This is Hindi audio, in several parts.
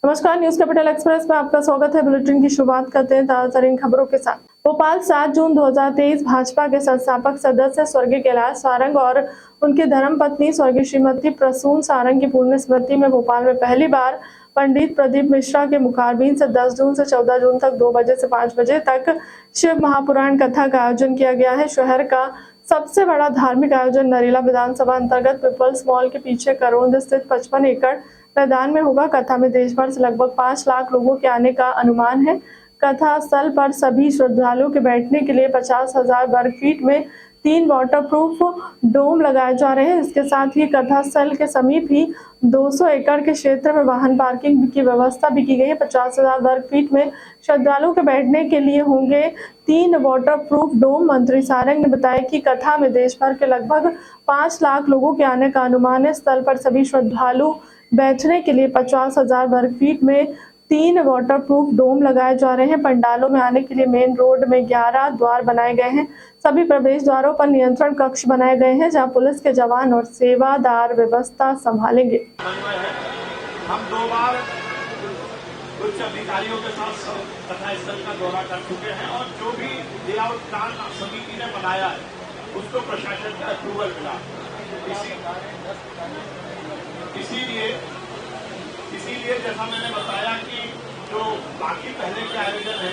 नमस्कार, न्यूज कैपिटल एक्सप्रेस में आपका स्वागत है। बुलेटिन की शुरुआत करते हैं ताज़ा खबरों के साथ। भोपाल 7 जून 2023 भाजपा के संस्थापक सदस्य स्वर्गीय कैलाश सारंग और उनकी धर्मपत्नी स्वर्गीय श्रीमती प्रसून सारंग की पुण्य स्मृति में भोपाल में पहली बार पंडित प्रदीप मिश्रा के मुखारबिन से 10 जून से 14 जून तक 2 बजे से 5 बजे तक शिव महापुराण कथा का आयोजन किया गया है। शहर का सबसे बड़ा धार्मिक आयोजन नरेला विधानसभा अंतर्गत पीपल्स मॉल के पीछे करोंद स्थित 55 एकड़ मैदान में होगा। कथा में देश भर से लगभग 5 लाख लोगों के आने का अनुमान है। कथा स्थल पर सभी श्रद्धालुओं के बैठने के लिए 50,000 वर्ग फीट में 3 वाटरप्रूफ डोम लगाए जा रहे हैं। इसके साथ ही कथा स्थल के समीप ही 200 एकड़ के क्षेत्र में वाहन पार्किंग की व्यवस्था भी की गई है। 50,000 वर्ग फीट में श्रद्धालुओं के बैठने के लिए होंगे 3 वाटरप्रूफ डोम। मंत्री सारंग ने बताया कि कथा में देश भर के लगभग 5 लाख लोगों के आने का अनुमान है। स्थल पर सभी श्रद्धालु बैठने के लिए 50,000 वर्ग फीट में 3 वाटरप्रूफ डोम लगाए जा रहे हैं। पंडालों में आने के लिए मेन रोड में 11 द्वार बनाए गए हैं। सभी प्रवेश द्वारों पर नियंत्रण कक्ष बनाए गए हैं, जहां पुलिस के जवान और सेवादार व्यवस्था संभालेंगे। हम 2 बार उच्च अधिकारियों के साथ कथा स्थल का दौरा कर चुके हैं और जो भी लेआउट प्लान समिति ने बनाया है उसको प्रशासन का अप्रूवल मिला। इसीलिए जैसा मैंने बताया कि जो बाकी पहले के आयोजन है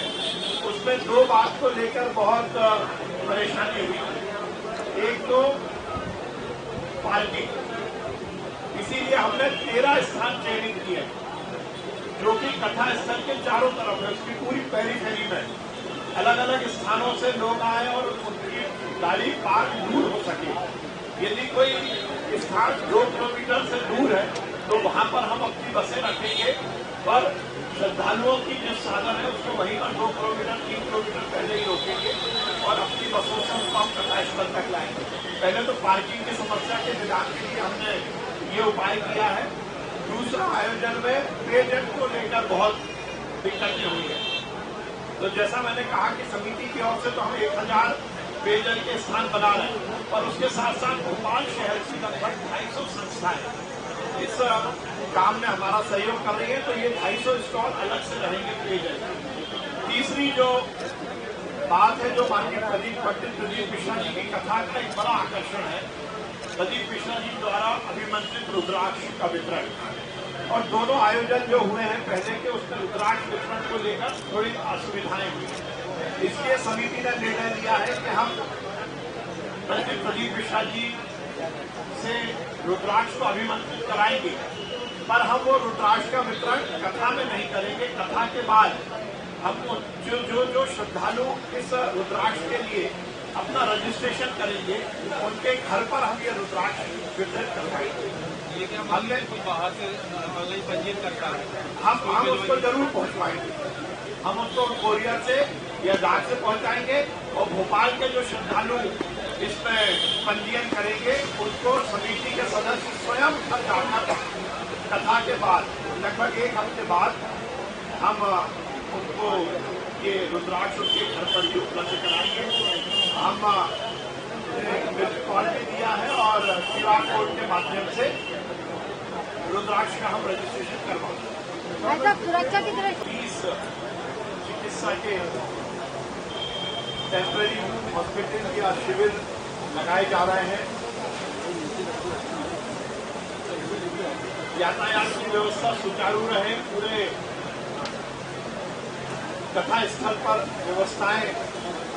उसमें 2 बात को लेकर बहुत परेशानी हुई। एक तो पार्किंग, इसीलिए हमने 13 स्थान चयनित किए जो कि कथा स्थल के चारों तरफ है। उसकी पूरी पेरिफेरी में अलग अलग स्थानों से लोग आए और उनकी गाड़ी पार्क दूर हो सके। यदि कोई स्थान 2 किलोमीटर से दूर है तो वहां पर हम अपनी बसें रखेंगे और श्रद्धालुओं की जिस साधन है उसको वहीं पर 2 किलोमीटर 3 किलोमीटर पहले ही रोकेंगे और अपनी बसों से उनको हम कथा स्थल तक लाएंगे। पहले तो पार्किंग की समस्या के निदान के लिए हमने ये उपाय किया है। दूसरा, आयोजन में पेयजल को लेकर बहुत दिक्कतें हुई है। तो जैसा मैंने कहा कि समिति की ओर से तो हम 1000 पेयजल के स्थान बना रहे हैं और उसके साथ साथ भोपाल शहर की लगभग 250 संस्थाएं इस काम में हमारा सहयोग कर रही है। तो ये 250 स्टॉल अलग से रहेंगे पेयजल। तीसरी जो बात है, जो माननीय पंडित प्रदीप मिश्रा जी की कथा का एक बड़ा आकर्षण है, प्रदीप मिश्रा जी द्वारा अभिमंत्रित रुद्राक्ष का वितरण। और दोनों आयोजन जो हुए हैं पहले के, उसमें रुद्राक्ष वितरण को लेकर थोड़ी असुविधाएं हुई। इसलिए समिति ने निर्णय लिया है कि हम पंडित प्रदीप मिश्रा जी से रुद्राक्ष को अभिमंत्रित कराएंगे, पर हम वो रुद्राक्ष का वितरण कथा में नहीं करेंगे। कथा के बाद हम जो श्रद्धालु इस रुद्राक्ष के लिए अपना रजिस्ट्रेशन करेंगे उनके घर पर हम ये रुद्राक्ष वितरित करवाएंगे। हमने बाहर से पंजीयन करता है, हम उसको जरूर पहुंचवाएंगे। हम उसको कोरियर से या डाक से पहुंचाएंगे और भोपाल के जो श्रद्धालु इसमें पंजीयन करेंगे उनको समिति के सदस्य स्वयं घर जाकर कथा के बाद लगभग 1 हफ्ते बाद हम उनको ये रुद्राक्ष उनके घर पर भी उपलब्ध कराएंगे। हम कॉल भी दिया है और QR कोड के माध्यम से रुद्राक्ष का हम रजिस्ट्रेशन करवाएंगे। सुरक्षा की तरह 30 चिकित्सा के टेम्पररी हॉस्पिटल या शिविर लगाए जा रहे हैं। यातायात की व्यवस्था सुचारू रहे, पूरे कथा स्थल पर व्यवस्थाएं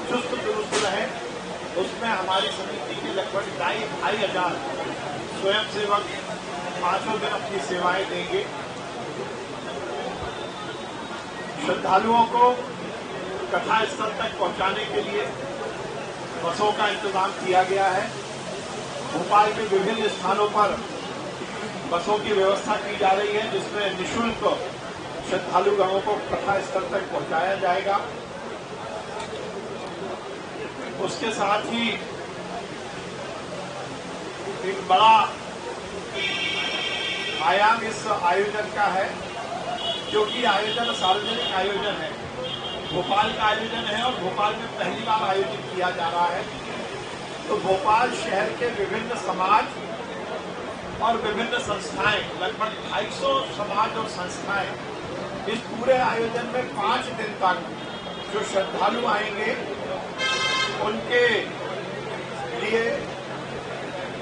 चुस्त दुरुस्त रहे, उसमें हमारी समिति के लगभग 2,500 स्वयंसेवक 5 दिन अपनी सेवाएं देंगे। श्रद्धालुओं को कथा स्थल तक पहुंचाने के लिए बसों का इंतजाम किया गया है। भोपाल के विभिन्न स्थानों पर बसों की व्यवस्था की जा रही है, जिसमें निःशुल्क श्रद्धालुगणों को कथा स्थल तक पहुंचाया जाएगा। उसके साथ ही एक बड़ा आयाम इस आयोजन का है, क्योंकि आयोजन सार्वजनिक आयोजन है, भोपाल का आयोजन है और भोपाल में पहली बार आयोजित किया जा रहा है। तो भोपाल शहर के विभिन्न समाज और विभिन्न संस्थाएं, लगभग 250 समाज और संस्थाएं इस पूरे आयोजन में 5 दिन तक जो श्रद्धालु आएंगे उनके लिए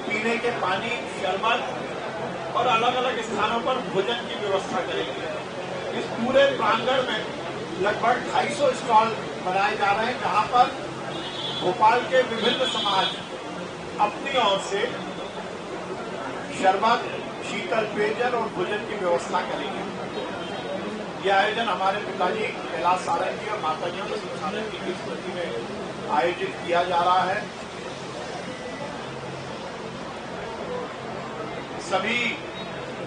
पीने के पानी, शरबत और अलग अलग स्थानों पर भोजन की व्यवस्था करेंगे। इस पूरे प्रांगण में लगभग 250 स्टॉल बनाए जा रहे हैं, जहां पर भोपाल के विभिन्न समाज अपनी ओर से शरबत, शीतल पेयजल और भोजन की व्यवस्था करेंगे। यह आयोजन हमारे पिताजी कैलाश सारंग जी और माताजी सारंग जी की स्मृति में आयोजित किया जा रहा है। सभी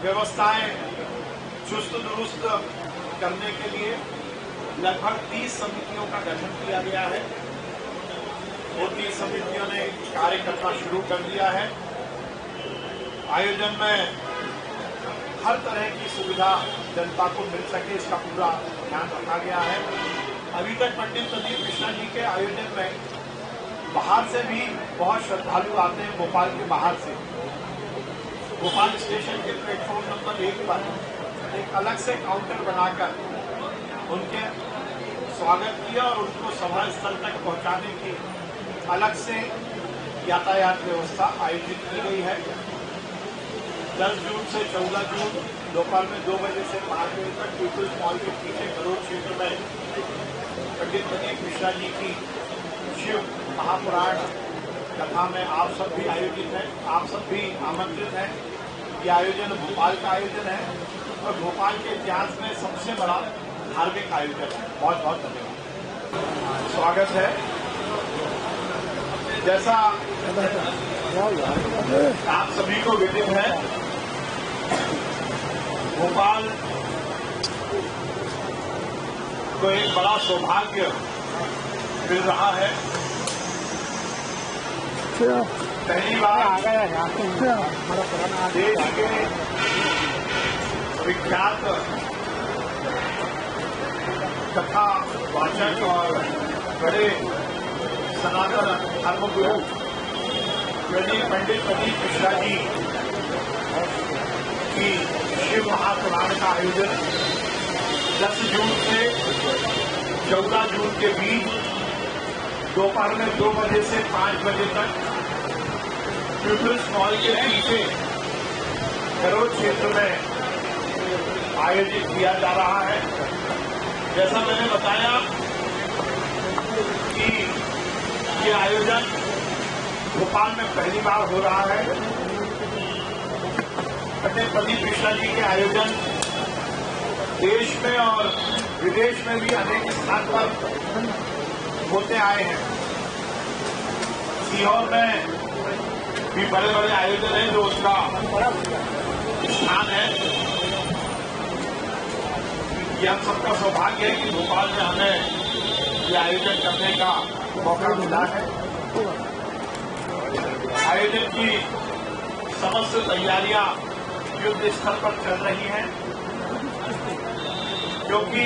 व्यवस्थाएं चुस्त दुरुस्त करने के लिए लगभग 30 समितियों का गठन किया गया है। वो 30 समितियों ने कार्य करना शुरू कर दिया है। आयोजन में हर तरह की सुविधा जनता को मिल सके, इसका पूरा ध्यान रखा गया है। अभी तक पंडित प्रदीप मिश्रा जी के आयोजन में बाहर से भी बहुत श्रद्धालु आते हैं। भोपाल के बाहर से भोपाल स्टेशन के प्लेटफॉर्म नंबर 1 पर एक अलग से काउंटर बनाकर उनके स्वागत किया और उनको सभा स्थल तक पहुंचाने की अलग से यातायात व्यवस्था आयोजित की गई है। 10 जून से 14 जून दोपहर में 2 बजे से 5 बजे तक पीपुल्स मॉल के पीछे करोड़ क्षेत्र में पंडित प्रदीप मिश्रा जी की शिव महापुराण कथा में आप सब भी आयोजित हैं, आप सब भी आमंत्रित हैं। ये आयोजन भोपाल का आयोजन है और भोपाल के इतिहास में सबसे बड़ा धार्मिक आयोजन है। बहुत बहुत धन्यवाद। स्वागत है। जैसा आप सभी को विदित है, भोपाल को एक बड़ा सौभाग्य मिल रहा है। पहली बार देश के विख्यात कथा वाचक और बड़े सनातन धर्मगुरु पंडित प्रदीप मिश्रा जी की शिव महापुराण का आयोजन 10 जून से 14 जून के बीच दोपहर में 2 बजे से 5 बजे तक पीपुल्स मॉल के पीछे करोड़ क्षेत्र में आयोजित किया जा रहा है। जैसा मैंने बताया कि ये आयोजन भोपाल में पहली बार हो रहा है। पंडित प्रदीप मिश्रा जी के आयोजन देश में और विदेश में भी अनेक स्थान पर होते आए हैं। सीहोर में भी बड़े बड़े आयोजन हैं जो उसका स्थान है। ये हम सबका सौभाग्य है कि भोपाल में हमें ये आयोजन करने का मौका मिला है। आयोजन की समस्त तैयारियां युद्ध स्तर पर चल रही हैं, क्योंकि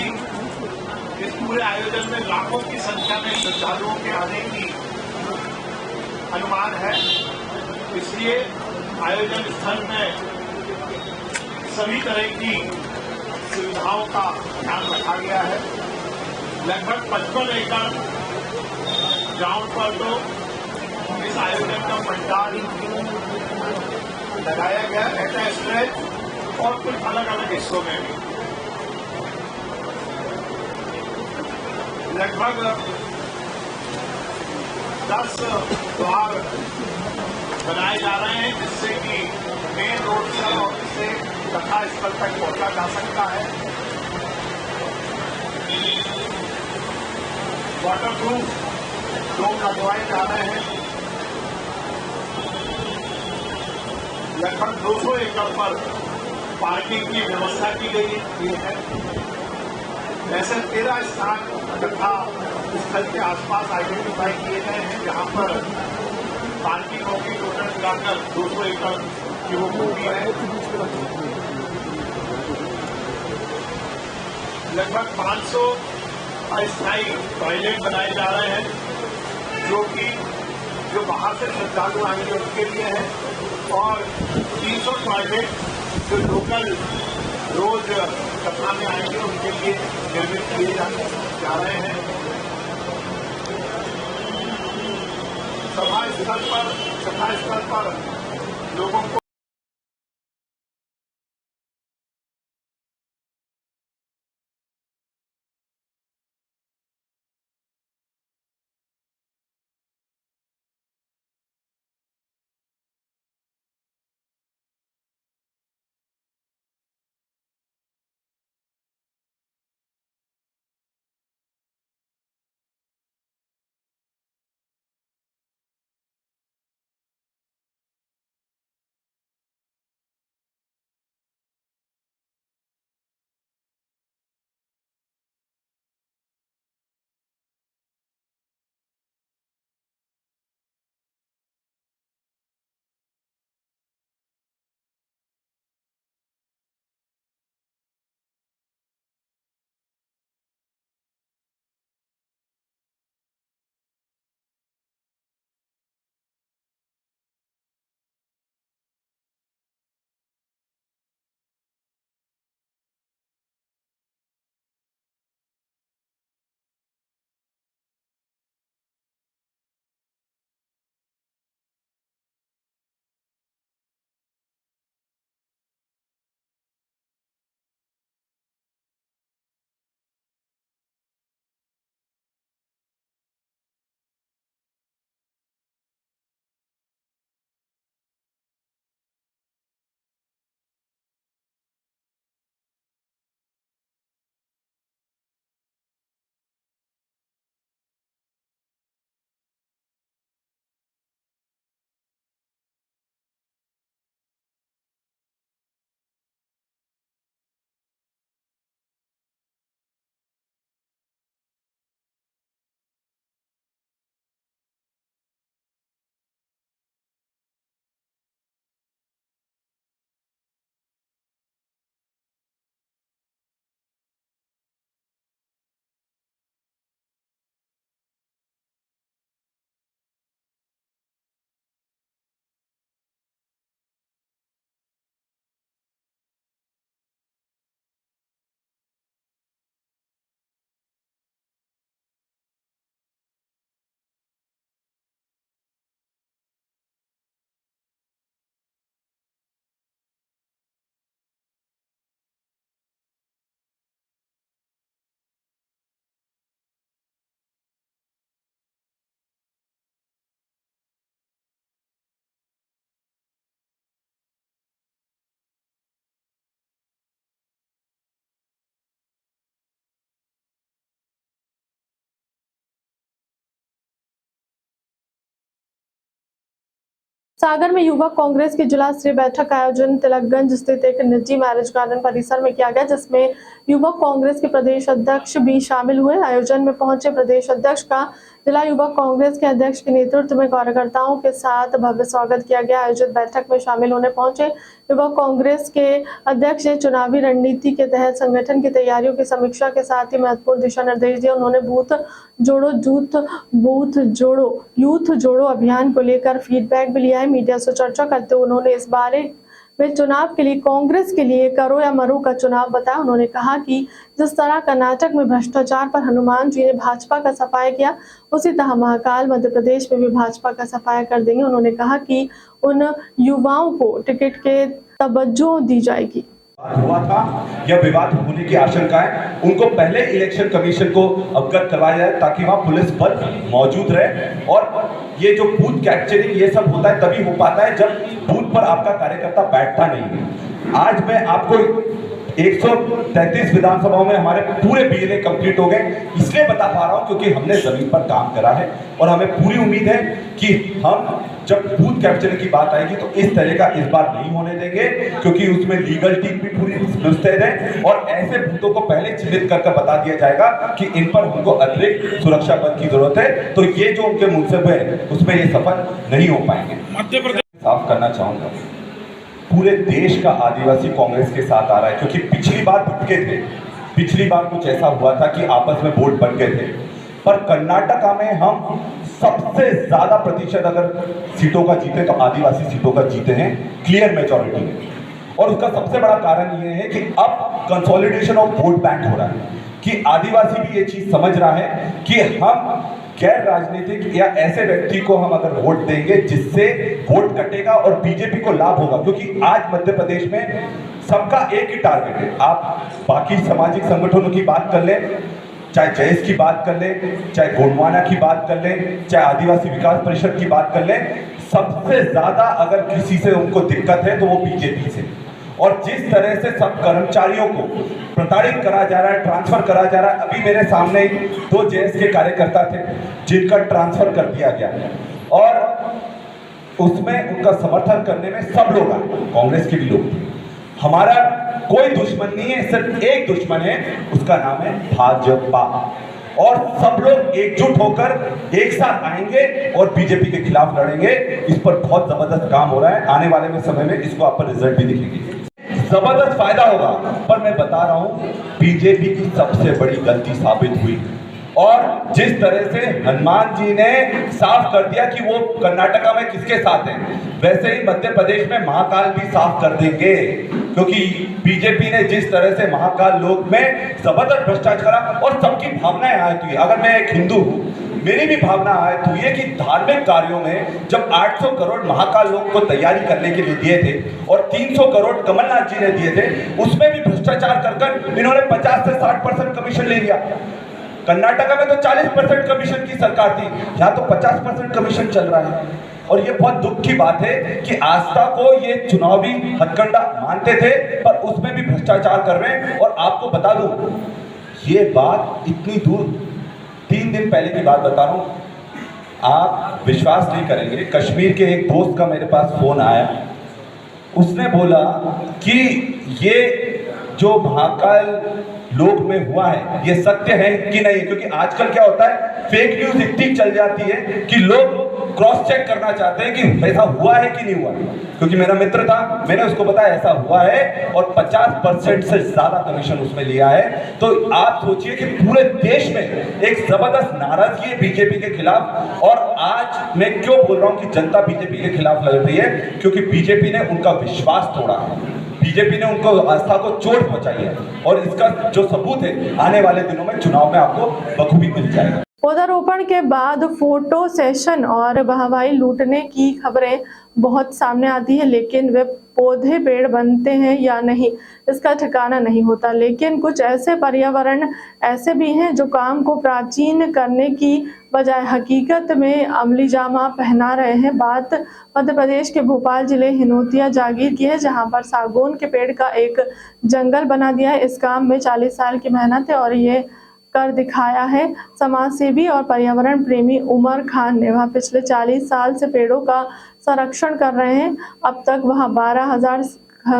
इस पूरे आयोजन में लाखों की संख्या में श्रद्धालुओं के आने की अनुमान है। इसलिए आयोजन स्थल में सभी तरह की सुविधाओं का ध्यान रखा गया है। लगभग 55 एकड़ ग्राउंड पर तो इस आयोजन का पंडाल लगाया गया है, स्ट्रेच और कुछ अलग अलग हिस्सों में भी। लगभग 10 द्वार बनाए जा रहे हैं, जिससे कि मेन रोड से कथा स्थल तक पहुंचा जा सकता है। वाटरप्रूफ डोम लगवाए जा रहे हैं। लगभग 200 एकड़ पर पार्किंग की व्यवस्था की गई है। ऐसे 13 स्थान कथा स्थल के आसपास आइडेंटिफाई किए गए हैं, जहां पर पार्किंग होगी। टोटल मिलाकर 200 एकड़ की वो भूमि है। लगभग 500 अस्थायी टॉयलेट बनाए जा रहे हैं, जो बाहर से श्रद्धालु आएंगे उनके लिए है, और 300 टॉयलेट जो लोकल रोज सपना में आएंगे उनके लिए निर्मित किए जा रहे हैं। सभा स्थल पर लोगों को सागर में युवक कांग्रेस की जिला स्तरीय बैठक का आयोजन तिलकगंज स्थित एक निजी मैरिज गार्डन परिसर में किया गया, जिसमें युवक कांग्रेस के प्रदेश अध्यक्ष भी शामिल हुए। आयोजन में पहुंचे प्रदेश अध्यक्ष का जिला युवक कांग्रेस के अध्यक्ष के नेतृत्व में कार्यकर्ताओं के साथ भव्य स्वागत किया गया। आयोजित बैठक में शामिल होने पहुंचे युवक कांग्रेस के अध्यक्ष ने चुनावी रणनीति के तहत संगठन की तैयारियों की समीक्षा के साथ ही महत्वपूर्ण दिशा निर्देश दिए। उन्होंने बूथ जोड़ो यूथ जोड़ो अभियान को लेकर फीडबैक भी लिया है। मीडिया से चर्चा करते हुए उन्होंने इस बारे में चुनाव के लिए कांग्रेस के लिए करो या मरो का चुनाव बताया। उन्होंने कहा कि जिस तरह कर्नाटक में भ्रष्टाचार पर हनुमान जी ने भाजपा का सफाया किया, उसी तरह महाकाल मध्य प्रदेश में भी भाजपा का सफाया कर देंगे। उन्होंने कहा कि उन युवाओं को टिकट के तवज्जो दी जाएगी। हुआ था या विवाद होने की आशंका है, उनको पहले इलेक्शन कमीशन को अवगत करवाया जाए ताकि वहां पुलिस बल मौजूद रहे। और ये जो बूथ कैप्चरिंग ये सब होता है तभी हो पाता है जब बूथ पर आपका कार्यकर्ता बैठता नहीं है। आज मैं आपको 133 विधानसभाओं में हमारे पूरे बीएलए कंप्लीट हो गए, इसलिए बता पा रहा हूं क्योंकि हमने जमीन पर काम करा है और हमें पूरी उम्मीद है कि हम जब बूथ कैप्चरिंग की बात आएगी तो इस तरह का इस बार नहीं होने देंगे, क्योंकि उसमें लीगल टीम भी पूरी मुस्तैद है और ऐसे बूथों को पहले चिन्हित करके बता दिया जाएगा कि इन पर हमको अतिरिक्त सुरक्षा बल की जरूरत है। तो ये जो उनके मुनसिब है उसमें ये सफल नहीं हो पाएंगे। मध्य प्रदेश साफ करना चाहूंगा, पूरे देश का आदिवासी कांग्रेस के साथ आ रहा है, क्योंकि पिछली बार भटके थे, पिछली बार कुछ ऐसा हुआ था कि आपस में वोट बन गए थे, पर कर्नाटका में हम सबसे ज्यादा प्रतिशत अगर सीटों का जीते तो आदिवासी सीटों का जीते हैं, क्लियर मेजॉरिटी में। और उसका सबसे बड़ा कारण ये है कि अब कंसोलिडेशन ऑफ वोट बैंक हो रहा है कि आदिवासी भी ये चीज समझ रहा है कि हम गैर राजनीतिक या ऐसे व्यक्ति को हम अगर वोट देंगे जिससे वोट कटेगा और बीजेपी को लाभ होगा, क्योंकि आज मध्य प्रदेश में सबका एक ही टारगेट है। आप बाकी सामाजिक संगठनों की बात कर लें, चाहे जैस की बात कर लें, चाहे गोंडवाना की बात कर लें, चाहे आदिवासी विकास परिषद की बात कर लें, सबसे ज्यादा अगर किसी से उनको दिक्कत है तो वो बीजेपी से। और जिस तरह से सब कर्मचारियों को प्रताड़ित करा जा रहा है, ट्रांसफर करा जा रहा है, अभी मेरे सामने 2 जेएस के कार्यकर्ता थे जिनका ट्रांसफर कर दिया गया और उसमें उनका समर्थन करने में सब लोग आए, कांग्रेस के भी लोग थे। हमारा कोई दुश्मन नहीं है, सिर्फ एक दुश्मन है, उसका नाम है भाजपा। और सब लोग एकजुट होकर एक साथ आएंगे और बीजेपी के खिलाफ लड़ेंगे। इस पर बहुत जबरदस्त काम हो रहा है, आने वाले में समय में इसको आप पर रिजल्ट भी दिखेगी, जबरदस्त फायदा होगा। पर मैं बता रहा हूं, बीजेपी की सबसे बड़ी गलती साबित हुई और जिस तरह से हनुमान जी ने साफ कर दिया कि वो कर्नाटका में किसके साथ हैं, वैसे ही मध्य प्रदेश में महाकाल भी साफ कर देंगे, क्योंकि बीजेपी ने जिस तरह से महाकाल लोक में जबरदस्त भ्रष्टाचार और सबकी भावनाएं आए हुई। अगर मैं एक हिंदू हूं, मेरी भी भावना आए तो ये कि धार्मिक कार्यों में जब 800 करोड़ महाकाल लोक को तैयारी करने के लिए दिए थे और 300 करोड़ कमलनाथ जी ने दिए थे, उसमें भी भ्रष्टाचार कर इन्होंने 50 से 60% कमीशन ले लिया। कर्नाटका में तो 40% कमीशन की सरकार थी, यहाँ तो 50% कमीशन चल रहा है। और ये बहुत दुख की बात है कि आस्था को ये चुनावी हथकंडा मानते थे पर उसमें भी भ्रष्टाचार कर रहे हैं। और आपको बता दूं, ये बात इतनी दूर 3 दिन पहले की बात बता रहा हूं, आप विश्वास नहीं करेंगे। कश्मीर के एक दोस्त का मेरे पास फोन आया, उसने बोला कि ये जो महाकाल लोक में हुआ है ये सत्य है कि नहीं, क्योंकि आजकल क्या होता है, फेक न्यूज इतनी चल जाती है कि लोग क्रॉस चेक करना चाहते हैं कि ऐसा हुआ है कि नहीं हुआ। क्योंकि मेरा मित्र था, मैंने उसको बताया ऐसा हुआ है और 50% से ज्यादा कमीशन उसमें लिया है। तो आप सोचिए कि पूरे देश में एक जबरदस्त नाराजगी है बीजेपी के खिलाफ। और आज मैं क्यों बोल रहा हूं कि जनता बीजेपी के खिलाफ लड़ रही है, क्योंकि बीजेपी ने उनका विश्वास तोड़ा है, बीजेपी ने उनको आस्था को चोट पहुंचाई है। और इसका जो सबूत है आने वाले दिनों में चुनाव में आपको बखूबी मिल जाएगा। पौधारोपण के बाद फोटो सेशन और वाहवाही लूटने की खबरें बहुत सामने आती है, लेकिन वे पौधे पेड़ बनते हैं या नहीं इसका ठिकाना नहीं होता। लेकिन कुछ ऐसे पर्यावरण ऐसे भी हैं जो काम को प्राचीन करने की बजाय हकीकत में अमली जामा पहना रहे हैं। बात मध्य प्रदेश के भोपाल जिले हिनोतिया जागीर की है, जहां पर सागौन के पेड़ का एक जंगल बना दिया है। इस काम में 40 साल की मेहनत है और ये कर दिखाया है समाज सेवी और पर्यावरण प्रेमी उमर खान ने। वह पिछले 40 साल से पेड़ों का संरक्षण कर रहे हैं। अब तक वह 12,000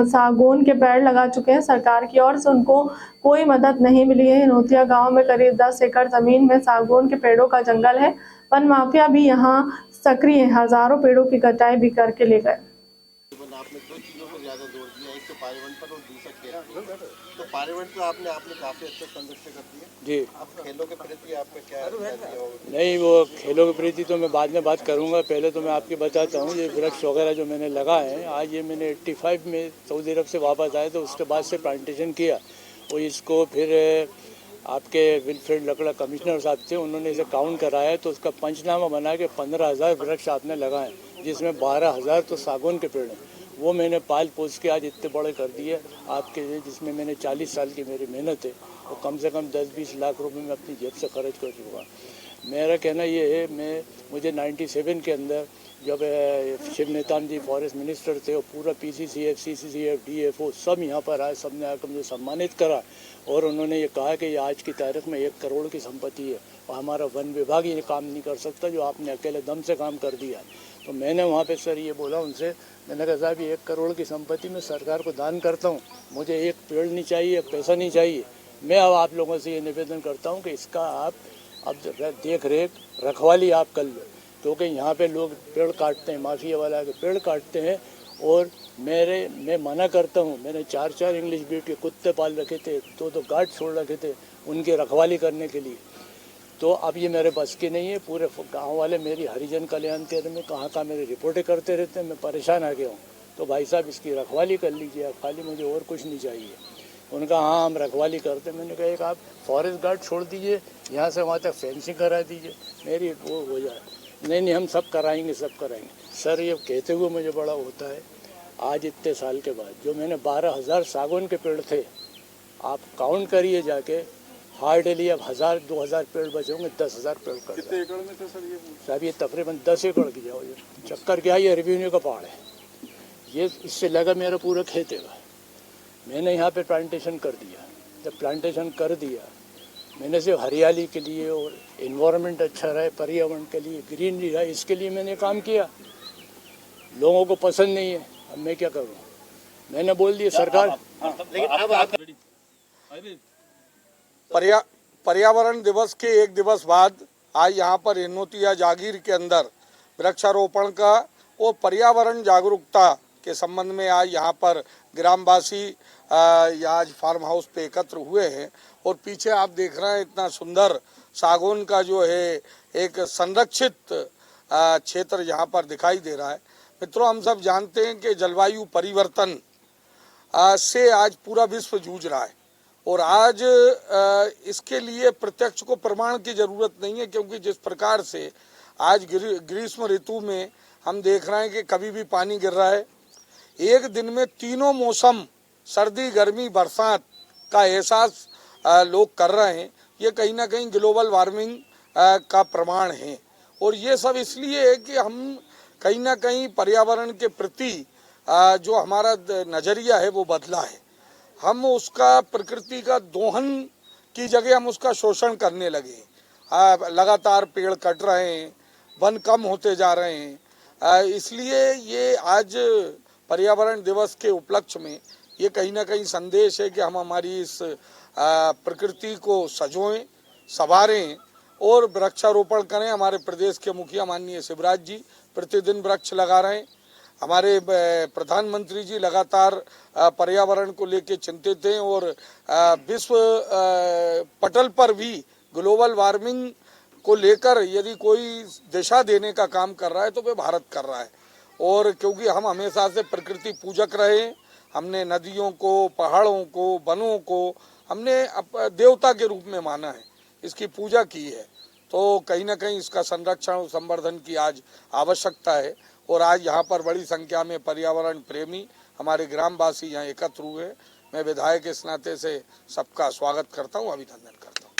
सागौन के पेड़ लगा चुके हैं। सरकार की ओर से उनको कोई मदद नहीं मिली है। हिनोतिया गांव में करीब 10 एकड़ जमीन में सागौन के पेड़ों का जंगल है। वन माफिया भी यहां सक्रिय है, हजारों पेड़ों की कटाई भी करके ले गए। आपने 2 चीज़ों को ज़्यादा जोर दिया, एक तो पर्यावरण पर और दूसरा खेल। तो पर्यावरण पर आपने काफ़ी अच्छा संरक्षण कर दिया जी। अब खेलों के प्रति आपका क्या नहीं, वो खेलों के प्रति तो मैं बाद में बात करूंगा। पहले तो मैं आपको बताता हूँ, ये वृक्ष वगैरह जो मैंने लगाए हैं, आज ये मैंने 85 में सऊदी अरब से वापस आए तो उसके बाद से प्लांटेशन किया। और इसको फिर आपके विल्फ्रेड लकड़ा कमिश्नर साहब थे, उन्होंने इसे काउंट कराया तो उसका पंचनामा बना के 15,000 वृक्ष आपने लगाए, जिसमें 12,000 तो सागौन के पेड़ हैं। वो मैंने पाल पोस के आज इतने बड़े कर दिए आपके लिए, जिसमें मैंने 40 साल की मेरी मेहनत है और कम से कम 10-20 लाख रुपए मैं अपनी जेब से खर्च कर चुका। मेरा कहना ये है, मुझे 97 के अंदर जब शिव नेतान जी फॉरेस्ट मिनिस्टर थे और पूरा PCCF, CCCF, DFO सब यहाँ पर आए, सब ने आकर मुझे सम्मानित करा और उन्होंने ये कहा कि ये आज की तारीख में 1 करोड़ की संपत्ति है और हमारा वन विभाग ये काम नहीं कर सकता जो आपने अकेले दम से काम कर दिया है। तो मैंने वहाँ पे सर ये बोला उनसे, मैंने कहा साहब 1 करोड़ की संपत्ति मैं सरकार को दान करता हूँ, मुझे एक पेड़ नहीं चाहिए, पैसा नहीं चाहिए। मैं अब आप लोगों से ये निवेदन करता हूँ कि इसका आप अब देख रेख रखवाली आप कर लो, क्योंकि यहाँ पे लोग पेड़ काटते हैं, माफिया वाला के पेड़ काटते हैं। और मैं मना करता हूँ, मैंने 4 इंग्लिश ब्रीड के कुत्ते पाल रखे थे, 2 गार्ड छोड़ रखे थे उनकी रखवाली करने के लिए। तो अब ये मेरे बस की नहीं है। पूरे गांव वाले मेरी हरिजन कल्याण केंद्र में कहाँ मेरी रिपोर्टें करते रहते हैं, मैं परेशान आ गया हूँ। तो भाई साहब इसकी रखवाली कर लीजिए, खाली मुझे और कुछ नहीं चाहिए। उनका हाँ हम रखवाली करते। मैंने कहा एक आप फॉरेस्ट गार्ड छोड़ दीजिए, यहाँ से वहाँ तक फेंसिंग करा दीजिए, मेरी वो हो जाए। नहीं हम सब कराएंगे सब कराएंगे। सर ये कहते हुए मुझे बड़ा होता है, आज इतने साल के बाद जो मैंने 12,000 सागौन के पेड़ थे, आप काउंट करिए जाके, हार्डली अब 1,000-2,000 पेड़ बचे होंगे, 10,000 पेड़ कर। कितने एकड़ में थे सर ये? साहब ये तकरीबन 10 एकड़ की जाओ। ये चक्कर क्या है, ये रेवेन्यू का पहाड़ है, ये इससे लगा मेरा पूरा खेत है। मैंने यहाँ पे प्लांटेशन कर दिया। जब प्लांटेशन कर दिया, मैंने सिर्फ हरियाली के लिए और इन्वायरमेंट अच्छा रहे, पर्यावरण के लिए, ग्रीनरी रहे, इसके लिए मैंने काम किया। लोगों को पसंद नहीं है, अब मैं क्या करूँ? मैंने बोल दिया सरकार। पर्यावरण दिवस के एक दिवस बाद आज यहाँ पर हिन्नोतिया जागीर के अंदर वृक्षारोपण का और पर्यावरण जागरूकता के संबंध में आज यहाँ पर ग्रामवासी आज फार्म हाउस पे एकत्र हुए हैं। और पीछे आप देख रहे हैं इतना सुंदर सागौन का जो है एक संरक्षित क्षेत्र यहाँ पर दिखाई दे रहा है। मित्रों, हम सब जानते हैं कि जलवायु परिवर्तन से आज पूरा विश्व जूझ रहा है और आज इसके लिए प्रत्यक्ष को प्रमाण की जरूरत नहीं है, क्योंकि जिस प्रकार से आज ग्रीष्म ऋतु में हम देख रहे हैं कि कभी भी पानी गिर रहा है। एक दिन में तीनों मौसम सर्दी, गर्मी, बरसात का एहसास लोग कर रहे हैं। ये कहीं ना कहीं ग्लोबल वार्मिंग का प्रमाण है और ये सब इसलिए है कि हम कहीं ना कहीं पर्यावरण के प्रति जो हमारा नज़रिया है वो बदला है। हम उसका प्रकृति का दोहन की जगह हम उसका शोषण करने लगे। लगातार पेड़ कट रहे हैं, वन कम होते जा रहे हैं। इसलिए ये आज पर्यावरण दिवस के उपलक्ष्य में ये कहीं ना कहीं संदेश है कि हम हमारी इस प्रकृति को सजोएं, संवारें और वृक्षारोपण करें। हमारे प्रदेश के मुखिया माननीय शिवराज जी प्रतिदिन वृक्ष लगा रहे हैं। हमारे प्रधानमंत्री जी लगातार पर्यावरण को लेकर चिंतित हैं और विश्व पटल पर भी ग्लोबल वार्मिंग को लेकर यदि कोई दिशा देने का काम कर रहा है तो वह भारत कर रहा है। और क्योंकि हम हमेशा से प्रकृति पूजक रहे, हमने नदियों को, पहाड़ों को, वनों को हमने देवता के रूप में माना है, इसकी पूजा की है। तो कहीं ना कहीं इसका संरक्षण और संवर्धन की आज आवश्यकता है और आज यहाँ पर बड़ी संख्या में पर्यावरण प्रेमी हमारे ग्रामवासी यहाँ एकत्र हुए। मैं विधायक इस नाते से सबका स्वागत करता हूँ, अभिनंदन करता हूँ।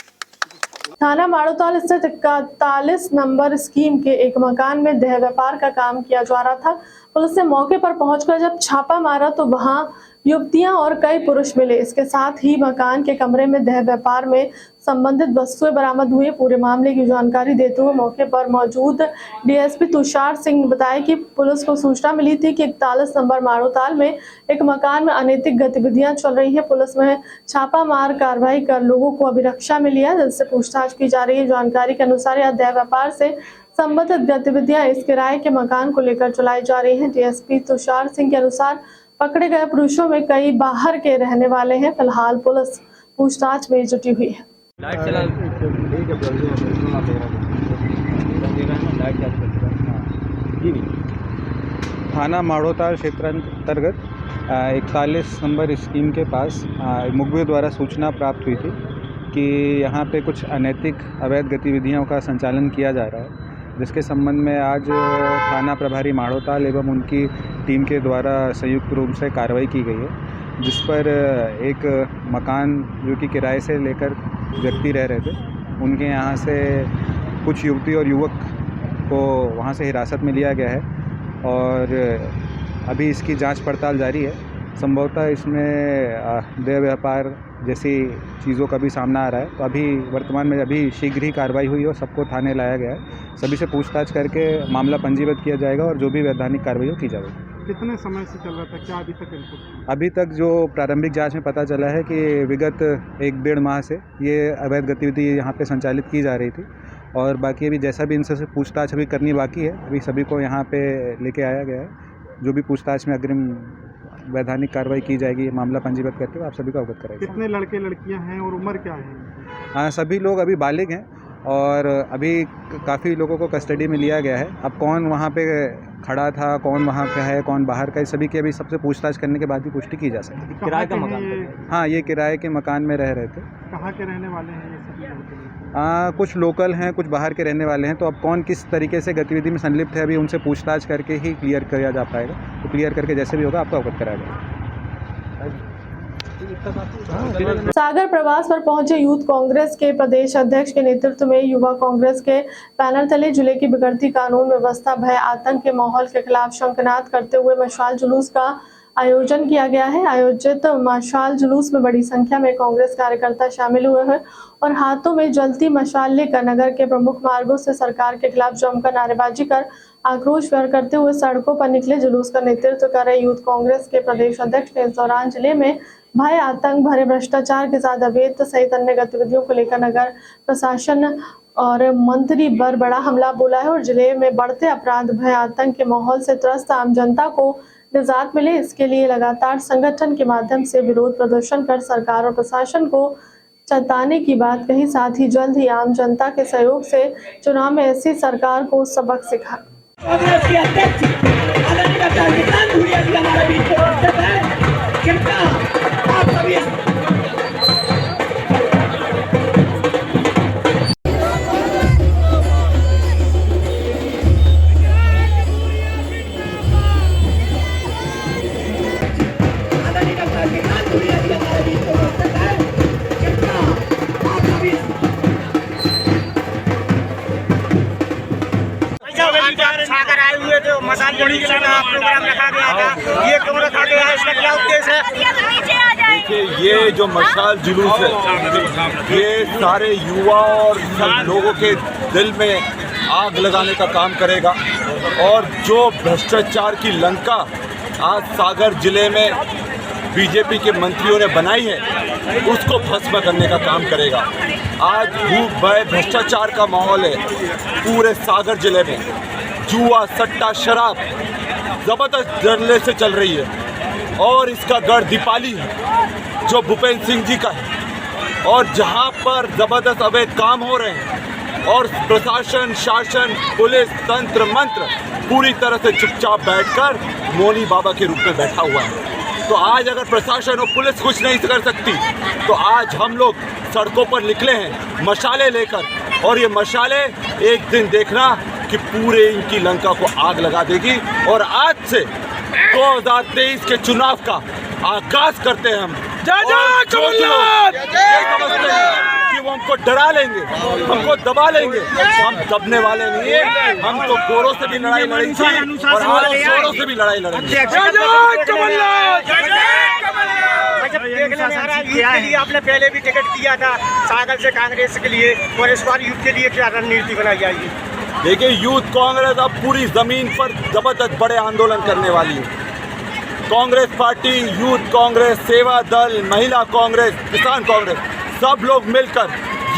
थाना माड़ोताल स्थित 41 नंबर स्कीम के एक मकान में देह व्यापार का काम किया जा रहा था। पुलिस ने मौके पर पहुंचकर जब छापा मारा तो वहां युवतियां और कई पुरुष मिले। इसके साथ ही मकान के कमरे में देह व्यापार में संबंधित वस्तुएं बरामद हुई। पूरे मामले की जानकारी देते हुए मौके पर मौजूद डीएसपी तुषार सिंह ने बताया कि पुलिस को सूचना मिली थी कि 41 नंबर माड़ोताल में एक मकान में अनैतिक गतिविधियां चल रही हैं। पुलिस में छापामार कार्रवाई कर लोगों को अभिरक्षा मिली है, जिससे पूछताछ की जा रही है। जानकारी के अनुसार यह देह व्यापार से संबंधित गतिविधियां इस किराए के मकान को लेकर चलाई जा रही हैं। डीएसपी तुषार सिंह के अनुसार पकड़े गए पुरुषों में कई बाहर के रहने वाले हैं। फिलहाल पुलिस पूछताछ में जुटी हुई है। थाना माड़ोताल क्षेत्रांतर्गत 41 नंबर स्कीम के पास मुखबिर द्वारा सूचना प्राप्त हुई थी कि यहाँ पे कुछ अनैतिक अवैध गतिविधियों का संचालन किया जा रहा है, जिसके संबंध में आज थाना प्रभारी माड़ोताल एवं उनकी टीम के द्वारा संयुक्त रूप से कार्रवाई की गई है, जिस पर एक मकान जो कि किराए से लेकर व्यक्ति रह रहे थे, उनके यहाँ से कुछ युवती और युवक को वहाँ से हिरासत में लिया गया है और अभी इसकी जांच पड़ताल जारी है। संभवतः इसमें देह व्यापार जैसी चीज़ों का भी सामना आ रहा है, तो अभी वर्तमान में अभी शीघ्र ही कार्रवाई हुई और सबको थाने लाया गया है। सभी से पूछताछ करके मामला पंजीबद्ध किया जाएगा और जो भी वैधानिक कार्रवाई हो की जाएगी। कितने समय से चल रहा था, क्या अभी तक इनपुट? अभी तक जो प्रारंभिक जांच में पता चला है कि विगत 1-1.5 माह से ये अवैध गतिविधि यहाँ पे संचालित की जा रही थी और बाकी अभी जैसा भी इनसे पूछताछ अभी करनी बाकी है, अभी सभी को यहाँ पे लेके आया गया है। जो भी पूछताछ में अग्रिम वैधानिक कार्रवाई की जाएगी, मामला पंजीबद्ध करके आप सभी को अवगत कराएंगे। कितने लड़के लड़कियां हैं और उम्र क्या है? हाँ, सभी लोग अभी बालिग हैं और अभी काफ़ी लोगों को कस्टडी में लिया गया है। अब कौन वहाँ पे खड़ा था, कौन वहाँ पे है, कौन बाहर का है, सभी की अभी सबसे पूछताछ करने के बाद ही पुष्टि की जा सकती है। किराए का मकान? हाँ, ये किराए के मकान में रह रहे थे। कहाँ के रहने वाले हैं ये सभी लोग? कुछ लोकल हैं, कुछ बाहर के रहने वाले हैं, तो अब कौन किस तरीके से गतिविधि में संलिप्त है अभी उनसे पूछताछ करके ही क्लियर किया जा पाएगा। तो क्लियर करके जैसे भी होगा आपको अवगत कराया जाएगा। सागर प्रवास पर पहुंचे यूथ कांग्रेस के प्रदेश अध्यक्ष के नेतृत्व में युवा कांग्रेस के बैनर तले जिले की बिगड़ती कानून व्यवस्था, भय, आतंक के माहौल के खिलाफ शंखनाद करते हुए मशाल जुलूस का आयोजन किया गया है। आयोजित मशाल जुलूस में बड़ी संख्या में कांग्रेस कार्यकर्ता शामिल हुए हैं और हाथों में जलती मशाल लेकर नगर के प्रमुख मार्गों से सरकार के खिलाफ जमकर नारेबाजी कर आक्रोश व्यक्त करते हुए सड़कों पर निकले। जुलूस का नेतृत्व कर रहे यूथ कांग्रेस के प्रदेश अध्यक्ष ने इस दौरान जिले में भय, आतंक भरे भ्रष्टाचार के साथ अवैध सहित अन्य गतिविधियों को लेकर नगर प्रशासन और मंत्री पर बड़ा हमला बोला है और जिले में बढ़ते अपराध, भय, आतंक के माहौल से त्रस्त आम जनता को निजात मिले, इसके लिए लगातार संगठन के माध्यम से विरोध प्रदर्शन कर सरकार और प्रशासन को चेताने की बात कही। साथ ही जल्द ही आम जनता के सहयोग से चुनाव में ऐसी सरकार को सबक सिखा। कांग्रेस के अध्यक्ष आदरणीय डॉक्टर किसान भूरिया जी हमारे बीच में उपस्थित हैं। कृपया आप सभी आदरणीय डॉक्टर किसान भूरिया जी हमारे बीच में उपस्थित हैं। कृपया आप सभी सागर आए हुए थे, मसाल जोड़ी के लिए प्रोग्राम रखा गया था, ये क्यों रखा गया है, इसका क्या उद्देश्य है? देखिए, ये जो मशाल जुलूस है ये सारे युवा और सब लोगों के दिल में आग लगाने का काम करेगा और जो भ्रष्टाचार की लंका आज सागर जिले में बीजेपी के मंत्रियों ने बनाई है उसको भस्म करने का काम करेगा। आज भूख, भय, भ्रष्टाचार का माहौल है पूरे सागर जिले में। जुआ, सट्टा, शराब जबरदस्त डरले से चल रही है और इसका गढ़ दीपाली है जो भूपेंद्र सिंह जी का है और जहां पर जबरदस्त अवैध काम हो रहे हैं और प्रशासन, शासन, पुलिस, तंत्र मंत्र पूरी तरह से चुपचाप बैठकर मौनी बाबा के रूप में बैठा हुआ है। तो आज अगर प्रशासन और पुलिस कुछ नहीं कर सकती तो आज हम लोग सड़कों पर निकले हैं मशाले लेकर और ये मशाले एक दिन देखना कि पूरे इनकी लंका को आग लगा देगी। और आज से 2023 के चुनाव का आगाज करते हैं हम। जो लोग ये समझते हैं कि वो हमको डरा लेंगे, हमको दबा लेंगे, हम दबने वाले नहीं है। हम तो गोरों से भी लड़ाई लड़ी थी और हम शोरों से भी लड़ाई लड़ेंगे। आपने पहले भी टिकट दिया था सागर से कांग्रेस के लिए और इस बार यूथ के लिए क्या रणनीति बनाई जाएगी? देखिए, यूथ कांग्रेस अब पूरी जमीन पर जबरदस्त बड़े आंदोलन करने वाली है। कांग्रेस पार्टी, यूथ कांग्रेस, सेवा दल, महिला कांग्रेस, किसान कांग्रेस सब लोग मिलकर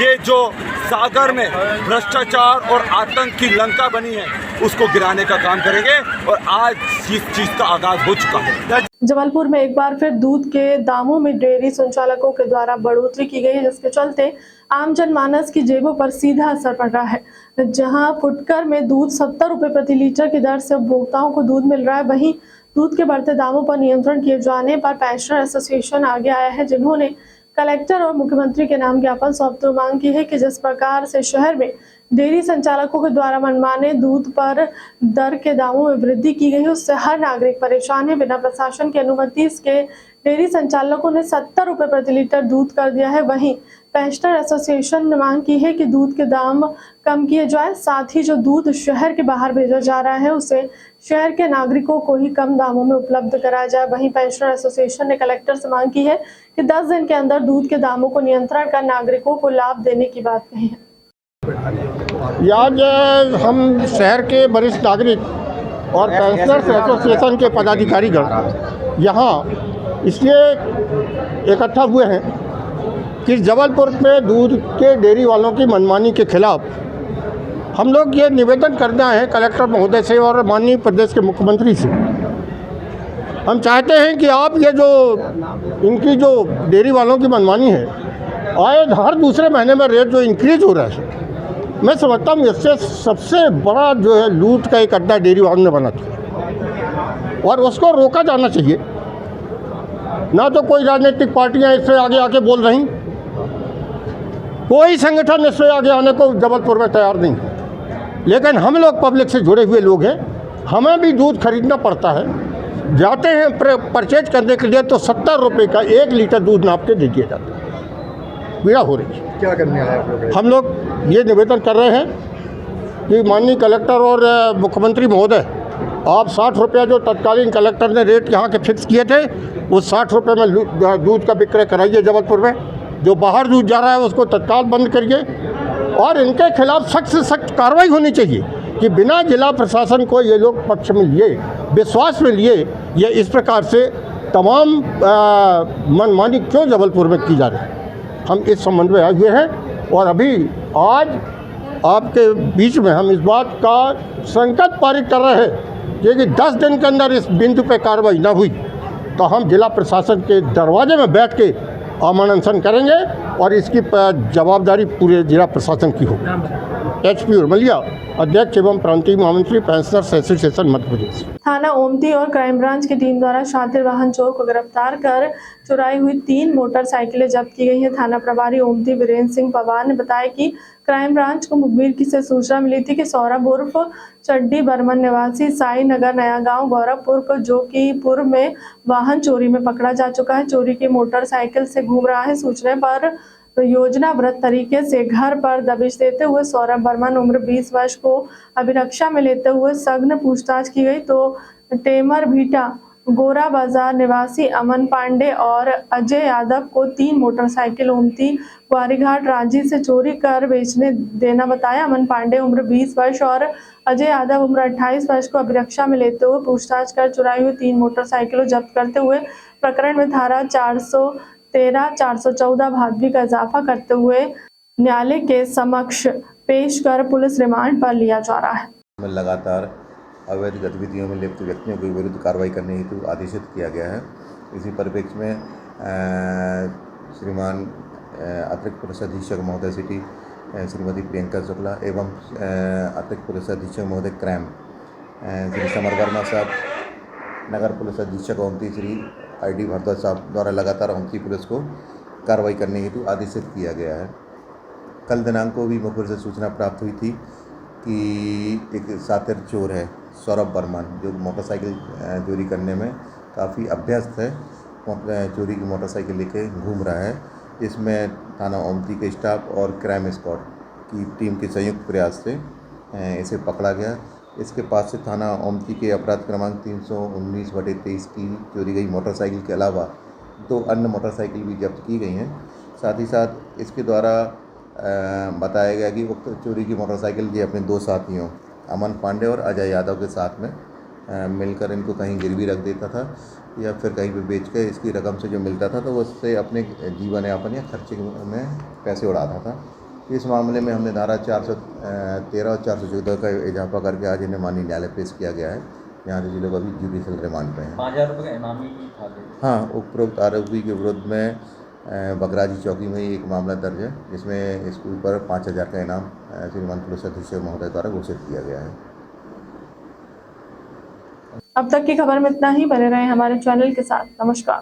ये जो सागर में भ्रष्टाचार और आतंक की लंका बनी है उसको गिराने का काम करेंगे और आज इस चीज का आगाज हो चुका है। जबलपुर में एक बार फिर दूध के दामों में डेयरी संचालकों के द्वारा बढ़ोतरी की गई है, जिसके चलते आम जनमानस की जेबों पर सीधा असर पड़ रहा है। जहां फुटकर में दूध 70 रुपए प्रति लीटर की दर से उपभोक्ताओं को दूध मिल रहा है, वहीं दूध के बढ़ते दामों पर नियंत्रण किए जाने पर पेंशनर एसोसिएशन आगे आया है, जिन्होंने कलेक्टर और मुख्यमंत्री के नाम ज्ञापन सौंपते हुए मांग की है कि जिस प्रकार से शहर में डेयरी संचालकों के द्वारा मनमाने दूध पर दर के दामों में वृद्धि की गई है, उससे हर नागरिक परेशान है। बिना प्रशासन की अनुमति इसके डेयरी संचालकों ने 70 रुपए प्रति लीटर दूध कर दिया है। वहीं पेंशनर एसोसिएशन ने मांग की है कि दूध के दाम कम किए जाए, साथ ही जो दूध शहर के बाहर भेजा जा रहा है उसे शहर के नागरिकों को ही कम दामों में उपलब्ध कराया जाए। वहीं पेंशनर एसोसिएशन ने कलेक्टर से मांग की है कि 10 दिन के अंदर दूध के दामों को नियंत्रण कर नागरिकों को लाभ देने की बात कही है। आज हम शहर के वरिष्ठ नागरिक और पेंशनर्स एसोसिएशन के पदाधिकारीगण यहाँ इसलिए इकट्ठा हुए हैं कि जबलपुर में दूध के डेयरी वालों की मनमानी के खिलाफ हम लोग ये निवेदन करना है कलेक्टर महोदय से और माननीय प्रदेश के मुख्यमंत्री से। हम चाहते हैं कि आप ये जो इनकी जो डेयरी वालों की मनमानी है, आए हर दूसरे महीने में रेट जो इंक्रीज हो रहा है, मैं समझता हूँ इससे सबसे बड़ा जो है लूट का एक अड्डा डेयरी वालों ने बना था। और उसको रोका जाना चाहिए। ना तो कोई राजनीतिक पार्टियां इससे आगे आके बोल रही, कोई संगठन इससे आगे आने को जबलपुर में तैयार नहीं है। लेकिन हम लोग पब्लिक से जुड़े हुए लोग हैं, हमें भी दूध खरीदना पड़ता है। जाते हैं परचेज करने के लिए तो 70 रुपये का 1 लीटर दूध नाप के दे दिया जाता है। पीड़ा हो रही है। क्या करने आए आप लोग? हम लोग ये निवेदन कर रहे हैं कि माननीय कलेक्टर और मुख्यमंत्री महोदय, आप 60 रुपया जो तत्कालीन कलेक्टर ने रेट यहाँ के फिक्स किए थे, उस 60 रुपये में दूध का विक्रय कराइए जबलपुर में। जो बाहर दूध जा रहा है उसको तत्काल बंद करिए और इनके खिलाफ सख्त से सख्त कार्रवाई होनी चाहिए कि बिना जिला प्रशासन को ये लोग पक्ष में लिए, विश्वास में लिए, ये इस प्रकार से तमाम मनमानी क्यों जबलपुर में की जा रही है। हम इस संबंध में आए हुए हैं और अभी आज आपके बीच में हम इस बात का संकट पारित कर रहे हैं कि 10 दिन के अंदर इस बिंदु पर कार्रवाई न हुई तो हम जिला प्रशासन के दरवाजे में बैठ के अमन अनशन करेंगे और इसकी जवाबदारी पूरे जिला प्रशासन की होगी। HP उर्मलिया, अध्यक्ष एवं प्रांतीय महामंत्री पेंशनर्स एसोसिएशन मध्य प्रदेश। थाना ओमती और क्राइम ब्रांच की टीम द्वारा शातिर वाहन चोर को गिरफ्तार कर चुराई हुई 3 मोटरसाइकिलें जब्त की गई हैं। थाना प्रभारी ओमती वीरेंद्र सिंह पवार ने बताया कि क्राइम ब्रांच को मुखबिर की से सूचना मिली थी कि सौरभ उर्फ चड्डी बर्मन निवासी साई नगर नया गांव गोरखपुर को जो कि पूर्व में वाहन चोरी में पकड़ा जा चुका है, चोरी की मोटरसाइकिल से घूम रहा है। सूचना पर योजनाबद्ध तरीके से घर पर दबिश देते हुए सौरभ बर्मन उम्र 20 वर्ष को अभिरक्षा में लेते हुए सघन पूछताछ की गई तो टेमर भीटा गोरा बाजार निवासी अमन पांडे और अजय यादव को 3 मोटरसाइकिल ओमती ग्वारीघाट रांची से चोरी कर बेचने देना बताया। अमन पांडे उम्र 20 वर्ष और अजय यादव उम्र 28 वर्ष को अभिरक्षा में लेते हुए पूछताछ कर चुराई हुई 3 मोटरसाइकिलों जब्त करते हुए प्रकरण में धारा 413, 414 भादवी का इजाफा करते हुए न्यायालय के समक्ष पेश कर पुलिस रिमांड पर लिया जा रहा है। लगातार अवैध गतिविधियों में लिप्त व्यक्तियों के विरुद्ध कार्रवाई करने हेतु आदेशित किया गया है। इसी परिप्रेक्ष्य में श्रीमान अतिरिक्त पुलिस अधीक्षक महोदय सिटी श्रीमती प्रियंका शुक्ला एवं अतिरिक्त पुलिस अधीक्षक महोदय क्राइम श्री समर वर्मा साहब, नगर पुलिस अधीक्षक ओमती श्री ID भारद्वाज साहब द्वारा लगातार ओमती पुलिस को कार्रवाई करने हेतु आदेशित किया गया है। कल दिनांक को भी मुखबिर से सूचना प्राप्त हुई थी कि एक शातिर चोर है सौरभ बर्मन, जो मोटरसाइकिल चोरी करने में काफ़ी अभ्यस्त है, चोरी की मोटरसाइकिल लेके घूम रहा है। इसमें थाना ओमती के स्टाफ और क्राइम स्क्वाड की टीम के संयुक्त प्रयास से इसे पकड़ा गया। इसके पास से थाना ओमती के अपराध क्रमांक 319/23 की चोरी गई मोटरसाइकिल के अलावा 2 अन्य मोटरसाइकिल भी जब्त की गई हैं। साथ ही साथ इसके द्वारा बताया गया कि उक्त चोरी की मोटरसाइकिल ये अपने 2 साथियों अमन पांडे और अजय यादव के साथ में मिलकर इनको कहीं गिरवी रख देता था या फिर कहीं पे बेच कर इसकी रकम से जो मिलता था तो वो उससे अपने जीवन यापन या खर्चे में पैसे उड़ाता था। इस मामले में हमने धारा 413 और 414 का इजाफा करके आज इन्हें माननीय न्यायालय पेश किया गया है। यहाँ से लोग अभी जुडिशल रिमांड पे हैं। 5000 रुपये का इनामी भी था। हाँ, उपरोक्त आरोपी के विरुद्ध में बगराजी चौकी में एक मामला दर्ज है जिसमें इसके ऊपर 5000 का इनाम श्रीमान पुलिस अधीक्षक महोदय द्वारा घोषित किया गया है। अब तक की खबर में इतना ही। बने रहें हमारे चैनल के साथ। नमस्कार।